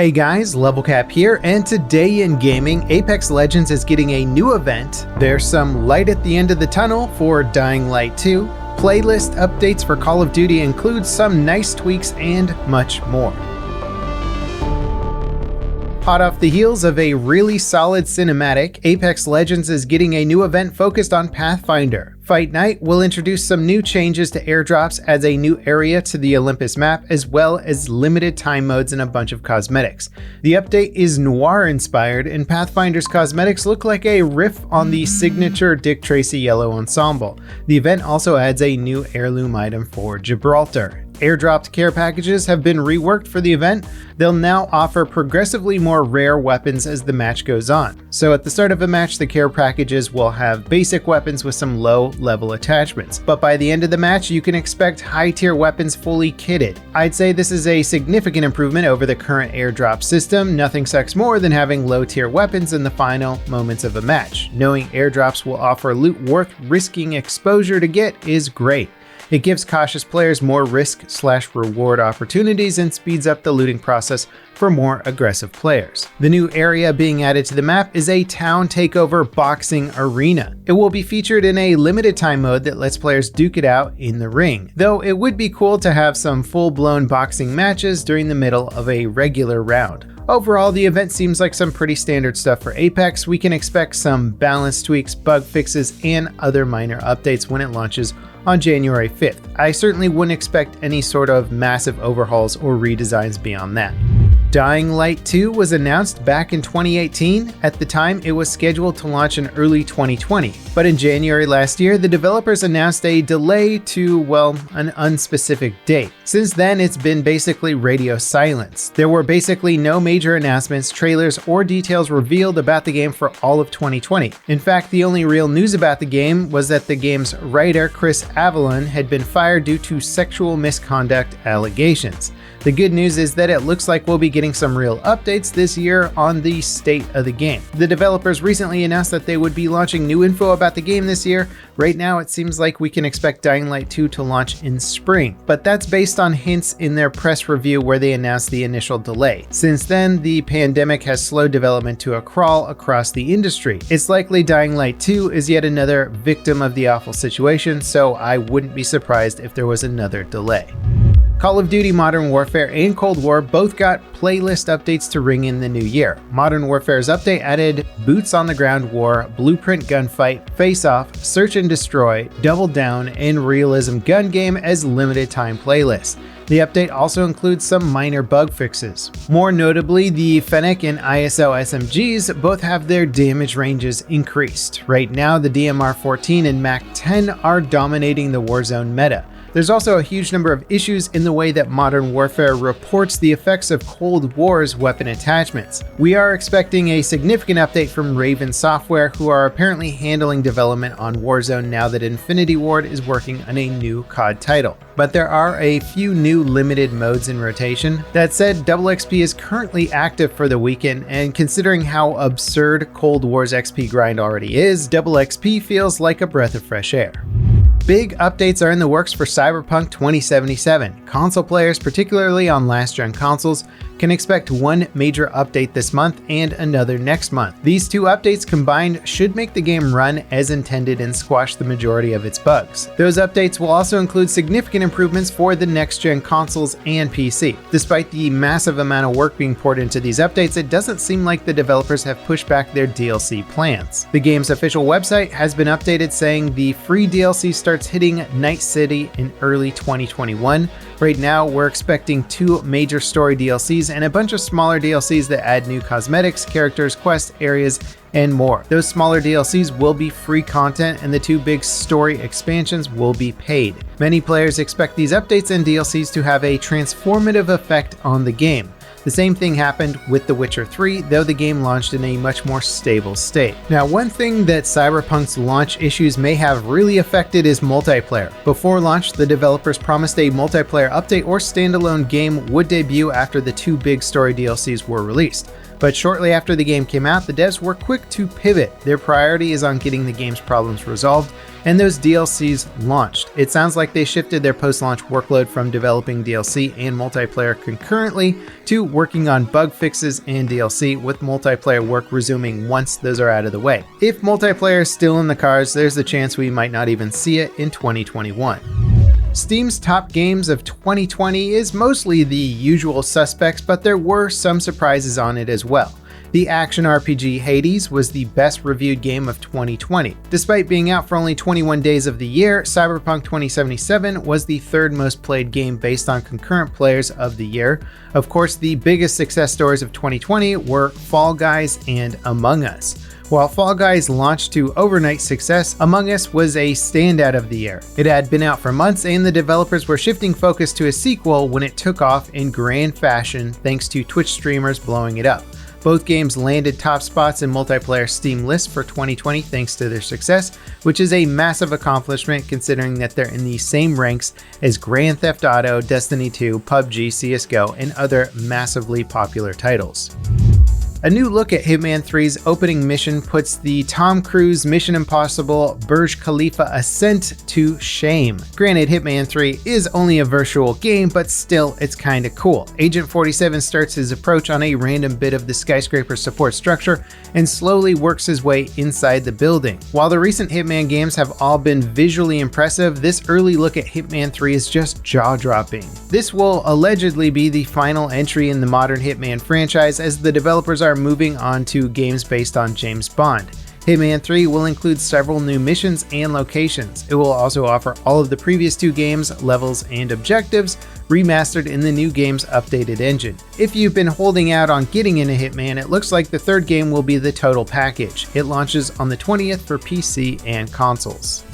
Hey guys, LevelCap here, and today in gaming, Apex Legends is getting a new event. There's some light at the end of the tunnel for Dying Light 2. Playlist updates for Call of Duty include some nice tweaks and much more. Hot off the heels of a really solid cinematic, Apex Legends is getting a new event focused on Pathfinder. Fight Night will introduce some new changes to airdrops, adds a new area to the Olympus map, as well as limited time modes and a bunch of cosmetics. The update is noir inspired, and Pathfinder's cosmetics look like a riff on the signature Dick Tracy yellow ensemble. The event also adds a new heirloom item for Gibraltar. Airdropped care packages have been reworked for the event. They'll now offer progressively more rare weapons as the match goes on. So at the start of a match, the care packages will have basic weapons with some low-level attachments. But by the end of the match, you can expect high-tier weapons fully kitted. I'd say this is a significant improvement over the current airdrop system. Nothing sucks more than having low-tier weapons in the final moments of a match. Knowing airdrops will offer loot worth risking exposure to get is great. It gives cautious players more risk/reward opportunities and speeds up the looting process for more aggressive players. The new area being added to the map is a town takeover boxing arena. It will be featured in a limited time mode that lets players duke it out in the ring, though it would be cool to have some full-blown boxing matches during the middle of a regular round. Overall, the event seems like some pretty standard stuff for Apex. We can expect some balance tweaks, bug fixes, and other minor updates when it launches on January 5th. I certainly wouldn't expect any sort of massive overhauls or redesigns beyond that. Dying Light 2 was announced back in 2018. At the time, it was scheduled to launch in early 2020. But in January last year, the developers announced a delay to, well, an unspecific date. Since then, it's been basically radio silence. There were basically no major announcements, trailers, or details revealed about the game for all of 2020. In fact, the only real news about the game was that the game's writer, Chris Avellone, had been fired due to sexual misconduct allegations. The good news is that it looks like we'll be getting some real updates this year on the state of the game. The developers recently announced that they would be launching new info about the game this year. Right now, it seems like we can expect Dying Light 2 to launch in spring, but that's based on hints in their press review where they announced the initial delay. Since then, the pandemic has slowed development to a crawl across the industry. It's likely Dying Light 2 is yet another victim of the awful situation, so I wouldn't be surprised if there was another delay. Call of Duty Modern Warfare and Cold War both got playlist updates to ring in the new year. Modern Warfare's update added Boots on the Ground War, Blueprint Gunfight, Face Off, Search and Destroy, Double Down, and Realism Gun Game as limited time playlists. The update also includes some minor bug fixes. More notably, the Fennec and ISO SMGs both have their damage ranges increased. Right now, the DMR-14 and MAC-10 are dominating the Warzone meta. There's also a huge number of issues in the way that Modern Warfare reports the effects of Cold War's weapon attachments. We are expecting a significant update from Raven Software, who are apparently handling development on Warzone now that Infinity Ward is working on a new COD title. But there are a few new limited modes in rotation. That said, XXXP is currently active for the weekend, and considering how absurd Cold War's XP grind already is, XXXP feels like a breath of fresh air. Big updates are in the works for Cyberpunk 2077. Console players, particularly on last-gen consoles, can expect one major update this month and another next month. These two updates combined should make the game run as intended and squash the majority of its bugs. Those updates will also include significant improvements for the next-gen consoles and PC. Despite the massive amount of work being poured into these updates, it doesn't seem like the developers have pushed back their DLC plans. The game's official website has been updated saying the free DLC starts hitting Night City in early 2021. Right now, we're expecting 2 major story DLCs and a bunch of smaller DLCs that add new cosmetics, characters, quests, areas, and more. Those smaller DLCs will be free content, and the 2 big story expansions will be paid. Many players expect these updates and DLCs to have a transformative effect on the game. The same thing happened with The Witcher 3, though the game launched in a much more stable state. Now, one thing that Cyberpunk's launch issues may have really affected is multiplayer. Before launch, the developers promised a multiplayer update or standalone game would debut after the 2 big story DLCs were released. But shortly after the game came out, the devs were quick to pivot. Their priority is on getting the game's problems resolved, and those DLCs launched. It sounds like they shifted their post-launch workload from developing DLC and multiplayer concurrently to working on bug fixes and DLC, with multiplayer work resuming once those are out of the way. If multiplayer is still in the cards, there's the chance we might not even see it in 2021. Steam's top games of 2020 is mostly the usual suspects, but there were some surprises on it as well. The action RPG Hades was the best reviewed game of 2020. Despite being out for only 21 days of the year, Cyberpunk 2077 was the third most played game based on concurrent players of the year. Of course, the biggest success stories of 2020 were Fall Guys and Among Us. While Fall Guys launched to overnight success, Among Us was a standout of the year. It had been out for months, and the developers were shifting focus to a sequel when it took off in grand fashion thanks to Twitch streamers blowing it up. Both games landed top spots in multiplayer Steam lists for 2020 thanks to their success, which is a massive accomplishment considering that they're in the same ranks as Grand Theft Auto, Destiny 2, PUBG, CSGO, and other massively popular titles. A new look at Hitman 3's opening mission puts the Tom Cruise Mission Impossible Burj Khalifa ascent to shame. Granted, Hitman 3 is only a virtual game, but still, it's kinda cool. Agent 47 starts his approach on a random bit of the skyscraper support structure and slowly works his way inside the building. While the recent Hitman games have all been visually impressive, this early look at Hitman 3 is just jaw-dropping. This will allegedly be the final entry in the modern Hitman franchise, as the developers are moving on to games based on James Bond. Hitman 3 will include several new missions and locations. It will also offer all of the previous two games, levels, and objectives, remastered in the new game's updated engine. If you've been holding out on getting into Hitman, it looks like the third game will be the total package. It launches on the 20th for PC and consoles.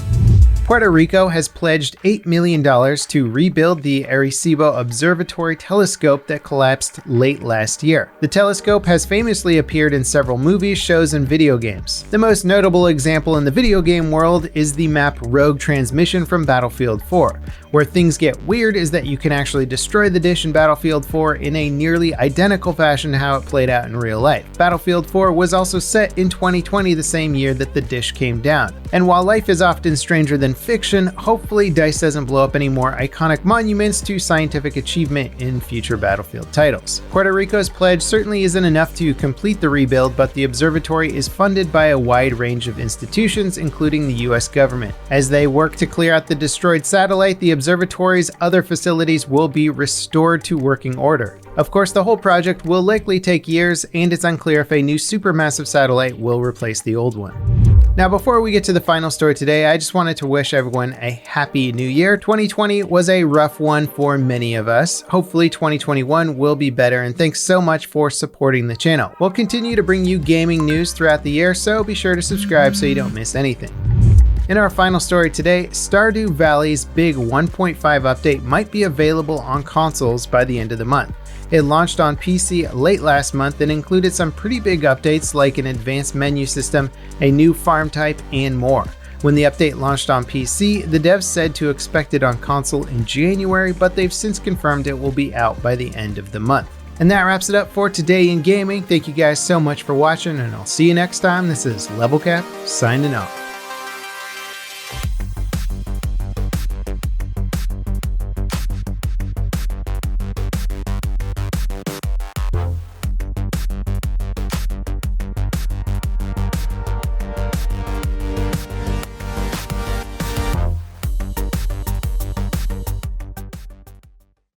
Puerto Rico has pledged $8 million to rebuild the Arecibo Observatory telescope that collapsed late last year. The telescope has famously appeared in several movies, shows, and video games. The most notable example in the video game world is the map Rogue Transmission from Battlefield 4. Where things get weird is that you can actually destroy the dish in Battlefield 4 in a nearly identical fashion to how it played out in real life. Battlefield 4 was also set in 2020, the same year that the dish came down. And while life is often stranger than fiction, hopefully DICE doesn't blow up any more iconic monuments to scientific achievement in future Battlefield titles. Puerto Rico's pledge certainly isn't enough to complete the rebuild, but the observatory is funded by a wide range of institutions, including the US government. As they work to clear out the destroyed satellite, the observatory's other facilities will be restored to working order. Of course, the whole project will likely take years, and it's unclear if a new supermassive satellite will replace the old one. Now, before we get to the final story today, I just wanted to wish everyone a happy new year. 2020 was a rough one for many of us. Hopefully 2021 will be better, and thanks so much for supporting the channel. We'll continue to bring you gaming news throughout the year, so be sure to subscribe so you don't miss anything. In our final story today, Stardew Valley's big 1.5 update might be available on consoles by the end of the month. It launched on PC late last month and included some pretty big updates like an advanced menu system, a new farm type, and more. When the update launched on PC, the devs said to expect it on console in January, but they've since confirmed it will be out by the end of the month. And that wraps it up for today in gaming. Thank you guys so much for watching, and I'll see you next time. This is LevelCap signing off.